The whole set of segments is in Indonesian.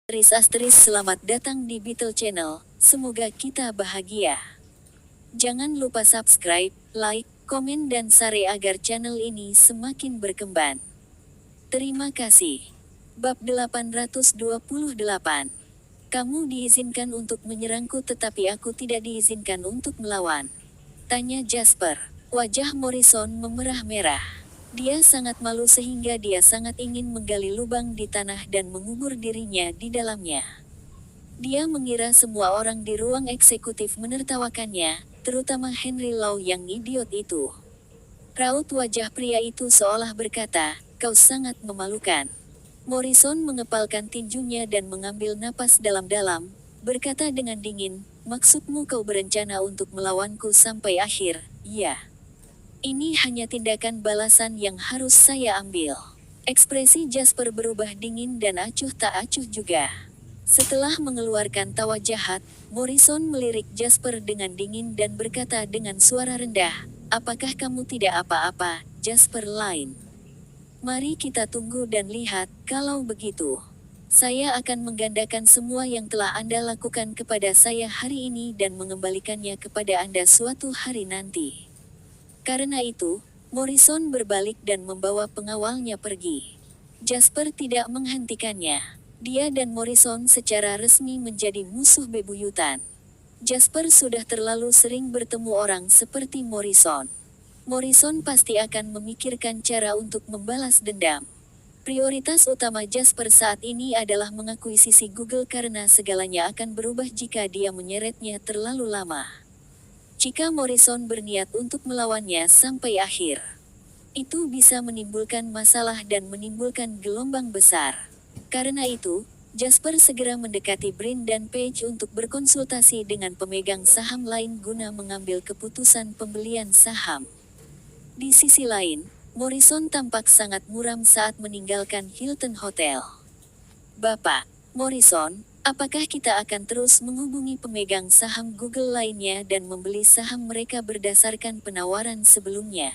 Selamat datang di Beetle Channel, semoga kita bahagia. Jangan lupa subscribe, like, komen dan share agar channel ini semakin berkembang. Terima kasih. Bab 828. Kamu diizinkan untuk menyerangku tetapi aku tidak diizinkan untuk melawan. Tanya Jasper. Wajah Morrison memerah-merah. Dia sangat malu sehingga dia sangat ingin menggali lubang di tanah dan mengubur dirinya di dalamnya. Dia mengira semua orang di ruang eksekutif menertawakannya, terutama Henry Lau yang idiot itu. Raut wajah pria itu seolah berkata, "Kau sangat memalukan." Morrison mengepalkan tinjunya dan mengambil napas dalam-dalam, berkata dengan dingin, "Maksudmu kau berencana untuk melawanku sampai akhir, ya? Ini hanya tindakan balasan yang harus saya ambil." Ekspresi Jasper berubah dingin dan acuh tak acuh juga. Setelah mengeluarkan tawa jahat, Morrison melirik Jasper dengan dingin dan berkata dengan suara rendah, "Apakah kamu tidak apa-apa, Jasper Line? Mari kita tunggu dan lihat, kalau begitu. Saya akan menggandakan semua yang telah Anda lakukan kepada saya hari ini dan mengembalikannya kepada Anda suatu hari nanti." Karena itu, Morrison berbalik dan membawa pengawalnya pergi. Jasper tidak menghentikannya. Dia dan Morrison secara resmi menjadi musuh bebuyutan. Jasper sudah terlalu sering bertemu orang seperti Morrison. Morrison pasti akan memikirkan cara untuk membalas dendam. Prioritas utama Jasper saat ini adalah mengakuisisi Google karena segalanya akan berubah jika dia menyeretnya terlalu lama. Jika Morrison berniat untuk melawannya sampai akhir, itu bisa menimbulkan masalah dan menimbulkan gelombang besar. Karena itu, Jasper segera mendekati Brin dan Page untuk berkonsultasi dengan pemegang saham lain guna mengambil keputusan pembelian saham. Di sisi lain, Morrison tampak sangat muram saat meninggalkan Hilton Hotel. "Bapak Morrison, apakah kita akan terus menghubungi pemegang saham Google lainnya dan membeli saham mereka berdasarkan penawaran sebelumnya?"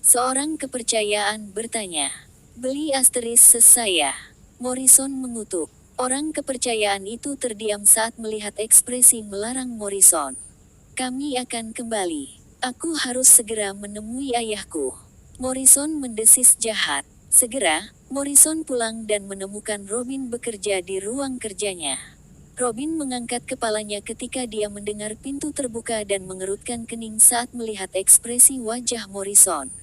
Seorang kepercayaan bertanya. "Beli saya." Morrison mengutuk. Orang kepercayaan itu terdiam saat melihat ekspresi melarang Morrison. "Kami akan kembali. Aku harus segera menemui ayahku." Morrison mendesis jahat. Segera, Morrison pulang dan menemukan Robin bekerja di ruang kerjanya. Robin mengangkat kepalanya ketika dia mendengar pintu terbuka dan mengerutkan kening saat melihat ekspresi wajah Morrison.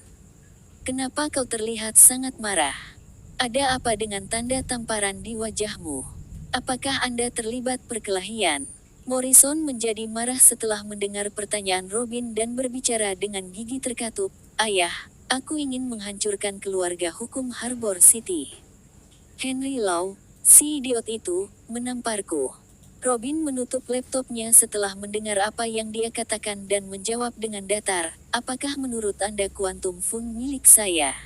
"Kenapa kau terlihat sangat marah? Ada apa dengan tanda tamparan di wajahmu? Apakah Anda terlibat perkelahian?" Morrison menjadi marah setelah mendengar pertanyaan Robin dan berbicara dengan gigi terkatup, "Ayah, aku ingin menghancurkan keluarga hukum Harbor City. Henry Lau, si idiot itu, menamparku." Robin menutup laptopnya setelah mendengar apa yang dia katakan dan menjawab dengan datar, "Apakah menurut Anda kuantum fun milik saya?"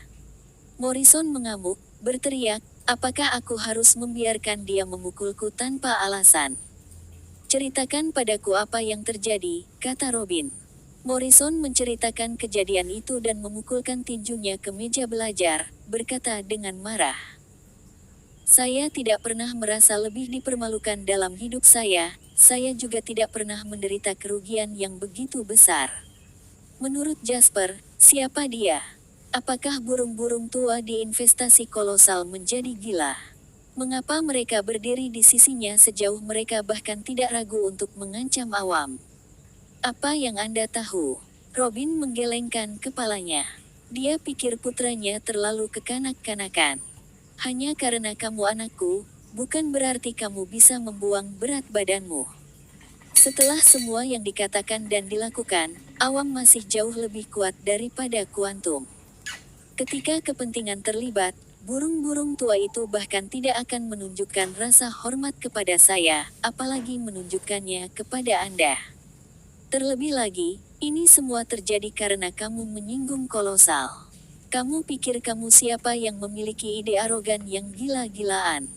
Morrison mengamuk, berteriak, "Apakah aku harus membiarkan dia memukulku tanpa alasan? Ceritakan padaku apa yang terjadi," kata Robin. Morrison menceritakan kejadian itu dan memukulkan tinjunya ke meja belajar, berkata dengan marah, "Saya tidak pernah merasa lebih dipermalukan dalam hidup saya juga tidak pernah menderita kerugian yang begitu besar." Menurut Jasper, siapa dia? Apakah burung-burung tua di investasi kolosal menjadi gila? Mengapa mereka berdiri di sisinya sejauh mereka bahkan tidak ragu untuk mengancam awam? "Apa yang Anda tahu?" Robin menggelengkan kepalanya. Dia pikir putranya terlalu kekanak-kanakan. "Hanya karena kamu anakku, bukan berarti kamu bisa membuang berat badanmu." Setelah semua yang dikatakan dan dilakukan, awam masih jauh lebih kuat daripada kuantum. Ketika kepentingan terlibat, burung-burung tua itu bahkan tidak akan menunjukkan rasa hormat kepada saya, apalagi menunjukkannya kepada Anda. Terlebih lagi, ini semua terjadi karena kamu menyinggung kolosal. Kamu pikir kamu siapa yang memiliki ide arogan yang gila-gilaan?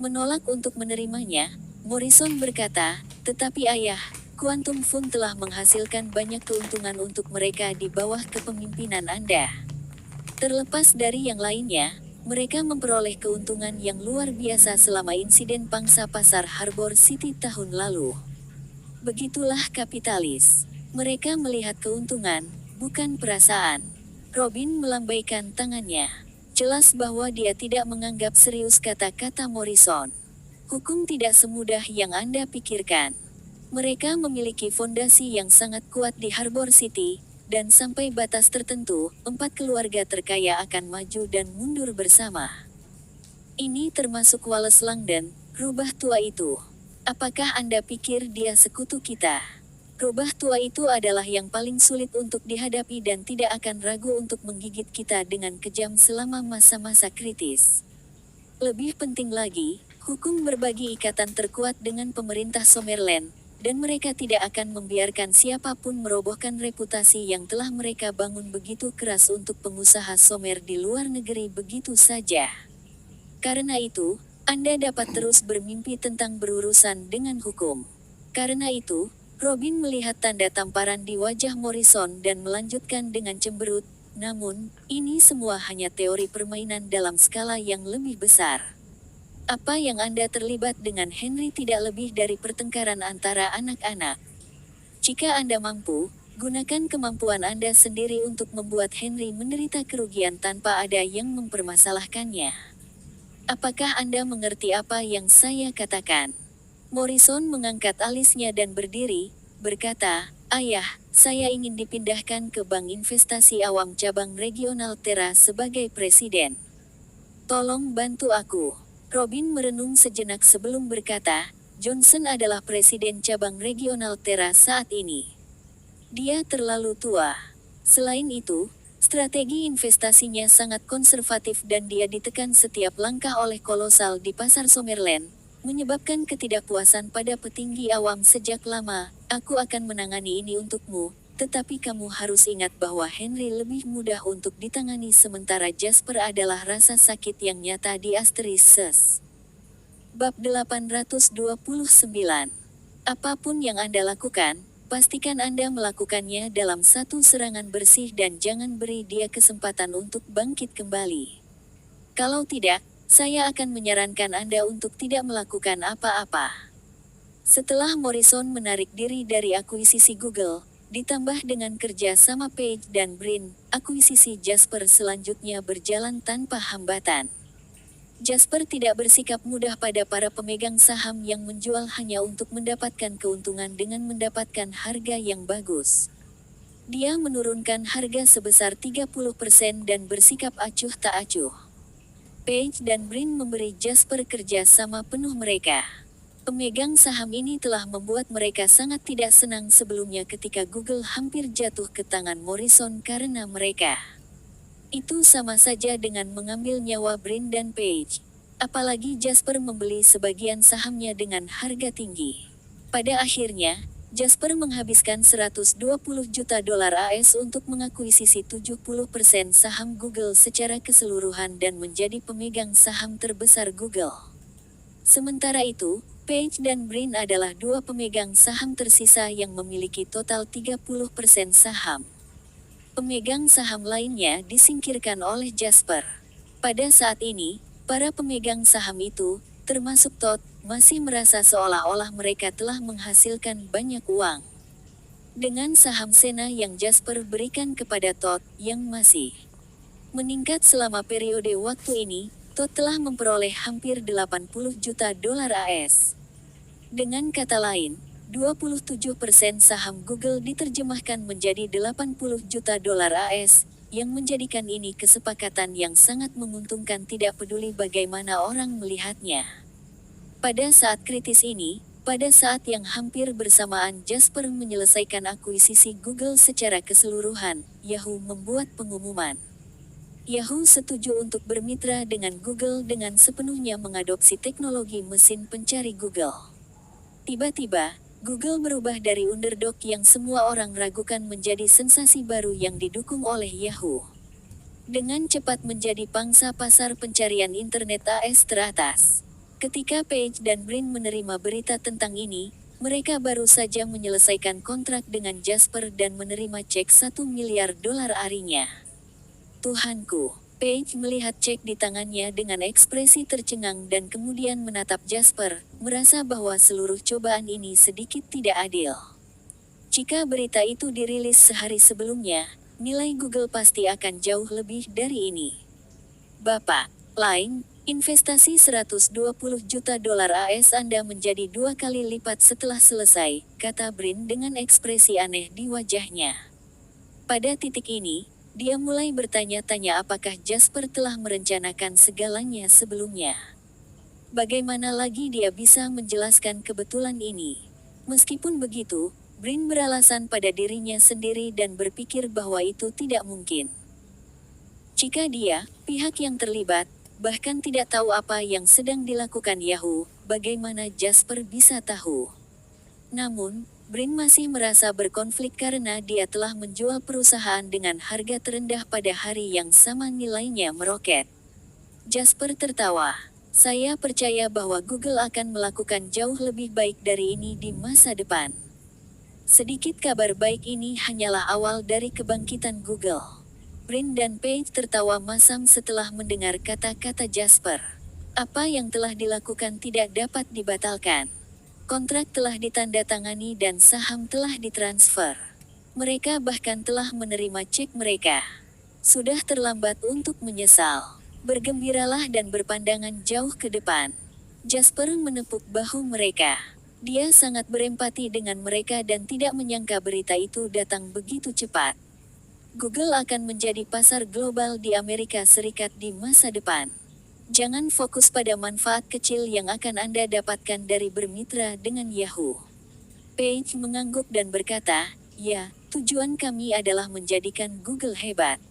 Menolak untuk menerimanya, Morrison berkata, "Tetapi ayah, Quantum Fund telah menghasilkan banyak keuntungan untuk mereka di bawah kepemimpinan Anda. Terlepas dari yang lainnya, Mereka memperoleh keuntungan yang luar biasa selama insiden pangsa pasar Harbor City tahun lalu. Begitulah kapitalis. Mereka melihat keuntungan, bukan perasaan. Robin melambaikan tangannya. Jelas bahwa dia tidak menganggap serius kata-kata Morrison. Hukum tidak semudah yang Anda pikirkan. Mereka memiliki fondasi yang sangat kuat di Harbor City, dan sampai batas tertentu, 4 keluarga terkaya akan maju dan mundur bersama. Ini termasuk Wallace Langdon, rubah tua itu. Apakah Anda pikir dia sekutu kita? Rubah tua itu adalah yang paling sulit untuk dihadapi dan tidak akan ragu untuk menggigit kita dengan kejam selama masa-masa kritis. Lebih penting lagi, hukum berbagi ikatan terkuat dengan pemerintah Summerland, dan mereka tidak akan membiarkan siapapun merobohkan reputasi yang telah mereka bangun begitu keras untuk pengusaha Sommer di luar negeri begitu saja. Karena itu, Anda dapat terus bermimpi tentang berurusan dengan hukum. Karena itu, Robin melihat tanda tamparan di wajah Morrison dan melanjutkan dengan cemberut, namun, ini semua hanya teori permainan dalam skala yang lebih besar. Apa yang Anda terlibat dengan Henry tidak lebih dari pertengkaran antara anak-anak. Jika Anda mampu, gunakan kemampuan Anda sendiri untuk membuat Henry menderita kerugian tanpa ada yang mempermasalahkannya. Apakah Anda mengerti apa yang saya katakan? Morrison mengangkat alisnya dan berdiri, berkata, "Ayah, saya ingin dipindahkan ke Bank Investasi Awam Cabang Regional Terra sebagai presiden. Tolong bantu aku." Robin merenung sejenak sebelum berkata, "Johnson adalah presiden cabang regional Terra saat ini. Dia terlalu tua. Selain itu, strategi investasinya sangat konservatif dan dia ditekan setiap langkah oleh kolosal di pasar Summerland, menyebabkan ketidakpuasan pada petinggi awam sejak lama. Aku akan menangani ini untukmu, tetapi kamu harus ingat bahwa Henry lebih mudah untuk ditangani sementara Jasper adalah rasa sakit yang nyata di Asterisks." Bab 829. Apapun yang Anda lakukan, pastikan Anda melakukannya dalam satu serangan bersih dan jangan beri dia kesempatan untuk bangkit kembali. Kalau tidak, saya akan menyarankan Anda untuk tidak melakukan apa-apa. Setelah Morrison menarik diri dari akuisisi Google, ditambah dengan kerja sama Page dan Brin, akuisisi Jasper selanjutnya berjalan tanpa hambatan. Jasper tidak bersikap mudah pada para pemegang saham yang menjual hanya untuk mendapatkan keuntungan dengan mendapatkan harga yang bagus. Dia menurunkan harga sebesar 30% dan bersikap acuh tak acuh. Page dan Brin memberi Jasper kerja sama penuh mereka. Pemegang saham ini telah membuat mereka sangat tidak senang sebelumnya ketika Google hampir jatuh ke tangan Morrison karena mereka. Itu sama saja dengan mengambil nyawa Brin dan Page. Apalagi Jasper membeli sebagian sahamnya dengan harga tinggi. Pada akhirnya, Jasper menghabiskan $120 juta AS untuk mengakuisisi 70% saham Google secara keseluruhan dan menjadi pemegang saham terbesar Google. Sementara itu, Page dan Brin adalah dua pemegang saham tersisa yang memiliki total 30% saham. Pemegang saham lainnya disingkirkan oleh Jasper. Pada saat ini, para pemegang saham itu, termasuk Todd, masih merasa seolah-olah mereka telah menghasilkan banyak uang. Dengan saham Sena yang Jasper berikan kepada Todd, yang masih meningkat selama periode waktu ini, Todd telah memperoleh hampir $80 juta AS. Dengan kata lain, 27% saham Google diterjemahkan menjadi $80 juta AS, yang menjadikan ini kesepakatan yang sangat menguntungkan tidak peduli bagaimana orang melihatnya. Pada saat kritis ini, pada saat yang hampir bersamaan Jasper menyelesaikan akuisisi Google secara keseluruhan, Yahoo membuat pengumuman. Yahoo setuju untuk bermitra dengan Google dengan sepenuhnya mengadopsi teknologi mesin pencari Google. Tiba-tiba, Google berubah dari underdog yang semua orang ragukan menjadi sensasi baru yang didukung oleh Yahoo. Dengan cepat menjadi pangsa pasar pencarian internet AS teratas. Ketika Page dan Brin menerima berita tentang ini, mereka baru saja menyelesaikan kontrak dengan Jasper dan menerima cek $1 miliar harinya. Tuhanku, Paige melihat cek di tangannya dengan ekspresi tercengang dan kemudian menatap Jasper, merasa bahwa seluruh cobaan ini sedikit tidak adil. Jika berita itu dirilis sehari sebelumnya, nilai Google pasti akan jauh lebih dari ini. Bapak, lain, investasi 120 juta dolar AS Anda menjadi 2 kali lipat setelah selesai, kata Brin dengan ekspresi aneh di wajahnya. Pada titik ini, dia mulai bertanya-tanya apakah Jasper telah merencanakan segalanya sebelumnya. Bagaimana lagi dia bisa menjelaskan kebetulan ini? Meskipun begitu, Brin beralasan pada dirinya sendiri dan berpikir bahwa itu tidak mungkin. Jika dia, pihak yang terlibat, bahkan tidak tahu apa yang sedang dilakukan Yahoo, bagaimana Jasper bisa tahu? Namun, Brin masih merasa berkonflik karena dia telah menjual perusahaan dengan harga terendah pada hari yang sama nilainya meroket. Jasper tertawa. Saya percaya bahwa Google akan melakukan jauh lebih baik dari ini di masa depan. Sedikit kabar baik ini hanyalah awal dari kebangkitan Google. Brin dan Paige tertawa masam setelah mendengar kata-kata Jasper. Apa yang telah dilakukan tidak dapat dibatalkan. Kontrak telah ditandatangani dan saham telah ditransfer. Mereka bahkan telah menerima cek mereka. Sudah terlambat untuk menyesal. Bergembiralah dan berpandangan jauh ke depan. Jasper menepuk bahu mereka. Dia sangat berempati dengan mereka dan tidak menyangka berita itu datang begitu cepat. Google akan menjadi pasar global di Amerika Serikat di masa depan. Jangan fokus pada manfaat kecil yang akan Anda dapatkan dari bermitra dengan Yahoo. Paige mengangguk dan berkata, ya, tujuan kami adalah menjadikan Google hebat.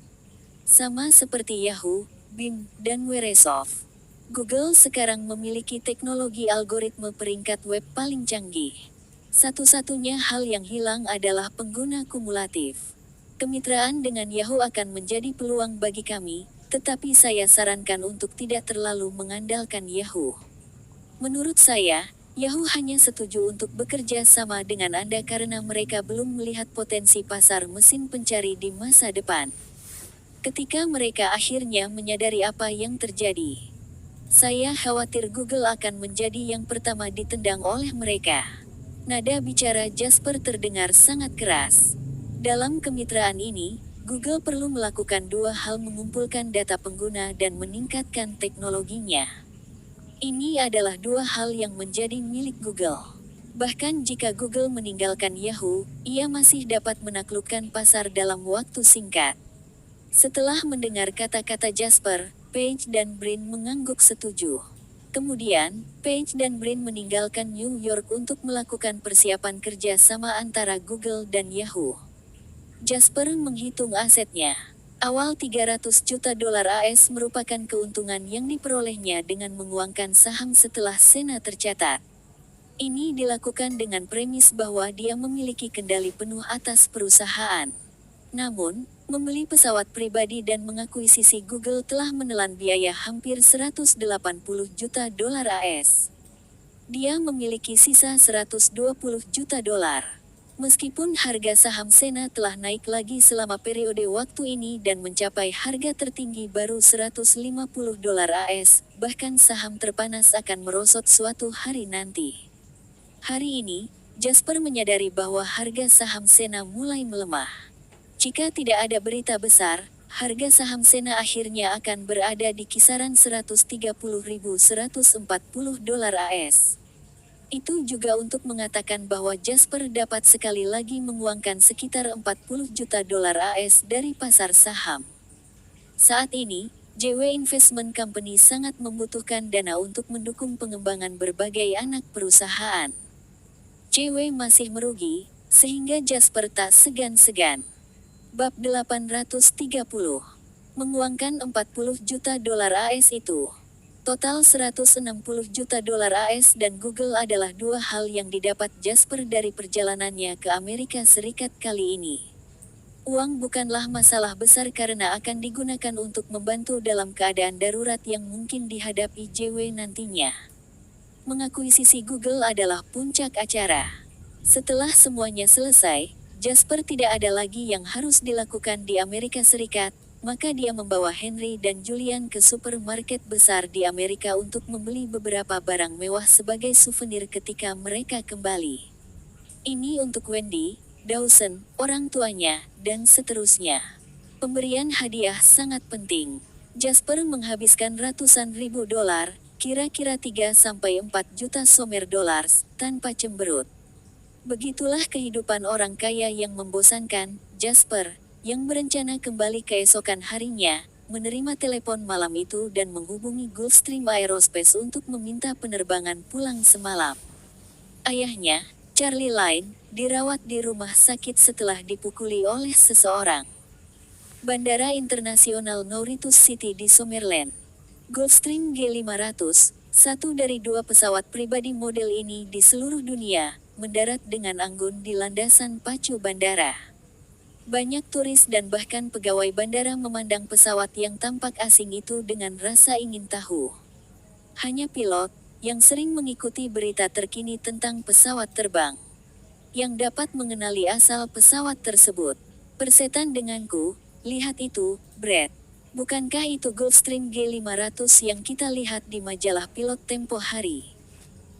Sama seperti Yahoo, Bing, dan Microsoft. Google sekarang memiliki teknologi algoritma peringkat web paling canggih. Satu-satunya hal yang hilang adalah pengguna kumulatif. Kemitraan dengan Yahoo akan menjadi peluang bagi kami, tetapi saya sarankan untuk tidak terlalu mengandalkan Yahoo. Menurut saya, Yahoo hanya setuju untuk bekerja sama dengan Anda karena mereka belum melihat potensi pasar mesin pencari di masa depan. Ketika mereka akhirnya menyadari apa yang terjadi, saya khawatir Google akan menjadi yang pertama ditendang oleh mereka. Nada bicara Jasper terdengar sangat keras. Dalam kemitraan ini, Google perlu melakukan dua hal: mengumpulkan data pengguna dan meningkatkan teknologinya. Ini adalah dua hal yang menjadi milik Google. Bahkan jika Google meninggalkan Yahoo, ia masih dapat menaklukkan pasar dalam waktu singkat. Setelah mendengar kata-kata Jasper, Paige dan Brin mengangguk setuju. Kemudian, Paige dan Brin meninggalkan New York untuk melakukan persiapan kerja sama antara Google dan Yahoo. Jasper menghitung asetnya. Awal 300 juta dolar AS merupakan keuntungan yang diperolehnya dengan menguangkan saham setelah Sena tercatat. Ini dilakukan dengan premis bahwa dia memiliki kendali penuh atas perusahaan. Namun, membeli pesawat pribadi dan mengakuisisi Google telah menelan biaya hampir 180 juta dolar AS. Dia memiliki sisa 120 juta dolar. Meskipun harga saham Sena telah naik lagi selama periode waktu ini dan mencapai harga tertinggi baru 150 dolar AS, bahkan saham terpanas akan merosot suatu hari nanti. Hari ini, Jasper menyadari bahwa harga saham Sena mulai melemah. Jika tidak ada berita besar, harga saham Sena akhirnya akan berada di kisaran 130.140 dolar AS. Itu juga untuk mengatakan bahwa Jasper dapat sekali lagi menguangkan sekitar 40 juta dolar AS dari pasar saham. Saat ini, JW Investment Company sangat membutuhkan dana untuk mendukung pengembangan berbagai anak perusahaan. JW masih merugi, sehingga Jasper tak segan-segan. Bab 830. Menguangkan 40 juta dolar AS itu. Total 160 juta dolar AS dan Google adalah dua hal yang didapat Jasper dari perjalanannya ke Amerika Serikat kali ini. Uang bukanlah masalah besar karena akan digunakan untuk membantu dalam keadaan darurat yang mungkin dihadapi JW nantinya. Mengakuisisi Google adalah puncak acara. Setelah semuanya selesai, Jasper tidak ada lagi yang harus dilakukan di Amerika Serikat, maka dia membawa Henry dan Julian ke supermarket besar di Amerika untuk membeli beberapa barang mewah sebagai souvenir ketika mereka kembali. Ini untuk Wendy, Dawson, orang tuanya, dan seterusnya. Pemberian hadiah sangat penting. Jasper menghabiskan ratusan ribu dolar, kira-kira 3-4 juta Somer dollars, tanpa cemberut. Begitulah kehidupan orang kaya yang membosankan. Jasper, yang berencana kembali keesokan harinya, menerima telepon malam itu dan menghubungi Gulfstream Aerospace untuk meminta penerbangan pulang semalam. Ayahnya, Charlie Line, dirawat di rumah sakit setelah dipukuli oleh seseorang. Bandara Internasional Mauritius City di Summerland. Gulfstream G500, satu dari dua pesawat pribadi model ini di seluruh dunia, mendarat dengan anggun di landasan pacu bandara. Banyak turis dan bahkan pegawai bandara memandang pesawat yang tampak asing itu dengan rasa ingin tahu. Hanya pilot, yang sering mengikuti berita terkini tentang pesawat terbang, yang dapat mengenali asal pesawat tersebut. Persetan denganku, lihat itu, Brad. Bukankah itu Gulfstream G500 yang kita lihat di majalah pilot tempo hari?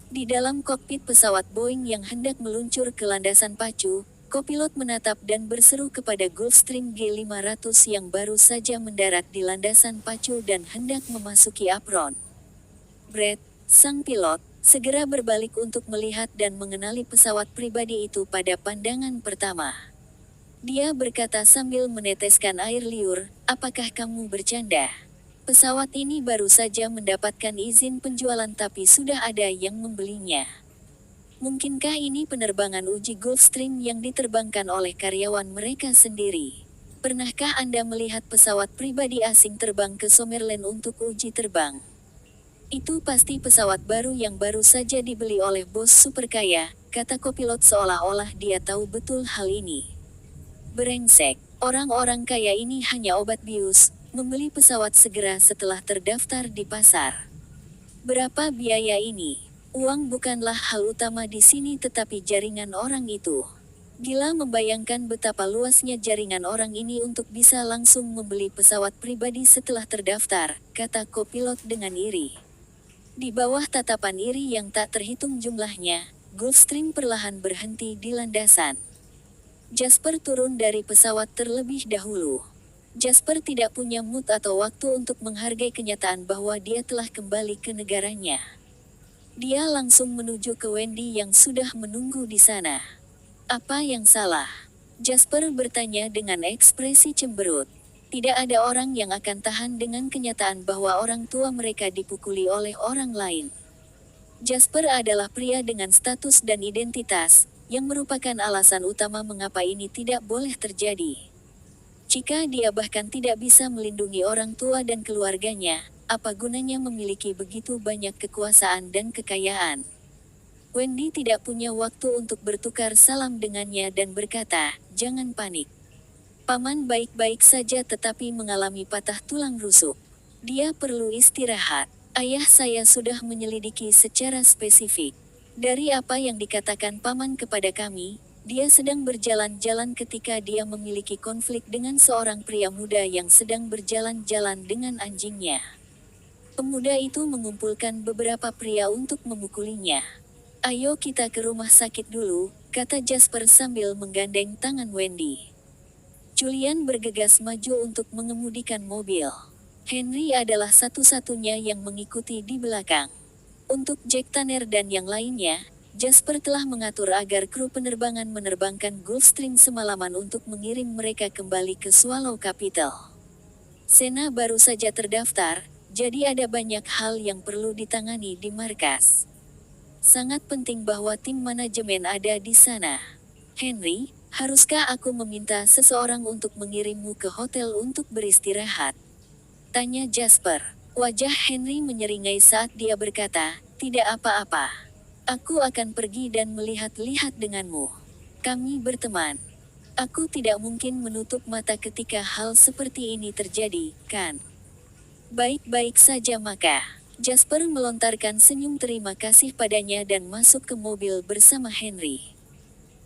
Di dalam kokpit pesawat Boeing yang hendak meluncur ke landasan pacu, kopilot menatap dan berseru kepada Gulfstream G500 yang baru saja mendarat di landasan pacu dan hendak memasuki apron. Brad, sang pilot, segera berbalik untuk melihat dan mengenali pesawat pribadi itu pada pandangan pertama. Dia berkata sambil meneteskan air liur, "Apakah kamu bercanda? Pesawat ini baru saja mendapatkan izin penjualan tapi sudah ada yang membelinya. Mungkinkah ini penerbangan uji Gulfstream yang diterbangkan oleh karyawan mereka sendiri? Pernahkah Anda melihat pesawat pribadi asing terbang ke Summerland untuk uji terbang? Itu pasti pesawat baru yang baru saja dibeli oleh bos super kaya," kata kopilot seolah-olah dia tahu betul hal ini. Brengsek, orang-orang kaya ini hanya obat bius, membeli pesawat segera setelah terdaftar di pasar. Berapa biaya ini? Uang bukanlah hal utama di sini tetapi jaringan orang itu. Gila membayangkan betapa luasnya jaringan orang ini untuk bisa langsung membeli pesawat pribadi setelah terdaftar, kata kopilot dengan iri. Di bawah tatapan iri yang tak terhitung jumlahnya, Gulfstream perlahan berhenti di landasan. Jasper turun dari pesawat terlebih dahulu. Jasper tidak punya mood atau waktu untuk menghargai kenyataan bahwa dia telah kembali ke negaranya. Dia langsung menuju ke Wendy yang sudah menunggu di sana. "Apa yang salah?" Jasper bertanya dengan ekspresi cemberut. Tidak ada orang yang akan tahan dengan kenyataan bahwa orang tua mereka dipukuli oleh orang lain. Jasper adalah pria dengan status dan identitas, yang merupakan alasan utama mengapa ini tidak boleh terjadi. Jika dia bahkan tidak bisa melindungi orang tua dan keluarganya, apa gunanya memiliki begitu banyak kekuasaan dan kekayaan? Wendy tidak punya waktu untuk bertukar salam dengannya dan berkata, "Jangan panik. Paman baik-baik saja tetapi mengalami patah tulang rusuk. Dia perlu istirahat. Ayah saya sudah menyelidiki secara spesifik. Dari apa yang dikatakan paman kepada kami, dia sedang berjalan-jalan ketika dia memiliki konflik dengan seorang pria muda yang sedang berjalan-jalan dengan anjingnya. Pemuda itu mengumpulkan beberapa pria untuk memukulinya. Ayo kita ke rumah sakit dulu," kata Jasper sambil menggandeng tangan Wendy. Julian bergegas maju untuk mengemudikan mobil. Henry adalah satu-satunya yang mengikuti di belakang. Untuk Jack Tanner dan yang lainnya, Jasper telah mengatur agar kru penerbangan menerbangkan Gulfstream semalaman untuk mengirim mereka kembali ke Swallow Capital. Sena baru saja terdaftar, jadi ada banyak hal yang perlu ditangani di markas. Sangat penting bahwa tim manajemen ada di sana. "Henry, haruskah aku meminta seseorang untuk mengirimmu ke hotel untuk beristirahat?" tanya Jasper. Wajah Henry menyeringai saat dia berkata, "Tidak apa-apa. Aku akan pergi dan melihat-lihat denganmu. Kami berteman. Aku tidak mungkin menutup mata ketika hal seperti ini terjadi, kan?" "Baik-baik saja maka." Jasper melontarkan senyum terima kasih padanya dan masuk ke mobil bersama Henry.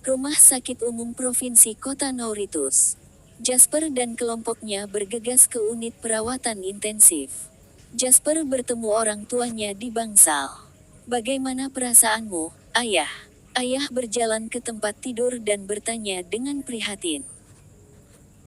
Rumah Sakit Umum Provinsi Kota Mauritius. Jasper dan kelompoknya bergegas ke unit perawatan intensif. Jasper bertemu orang tuanya di bangsal. "Bagaimana perasaanmu, Ayah?" Ayah berjalan ke tempat tidur dan bertanya dengan prihatin.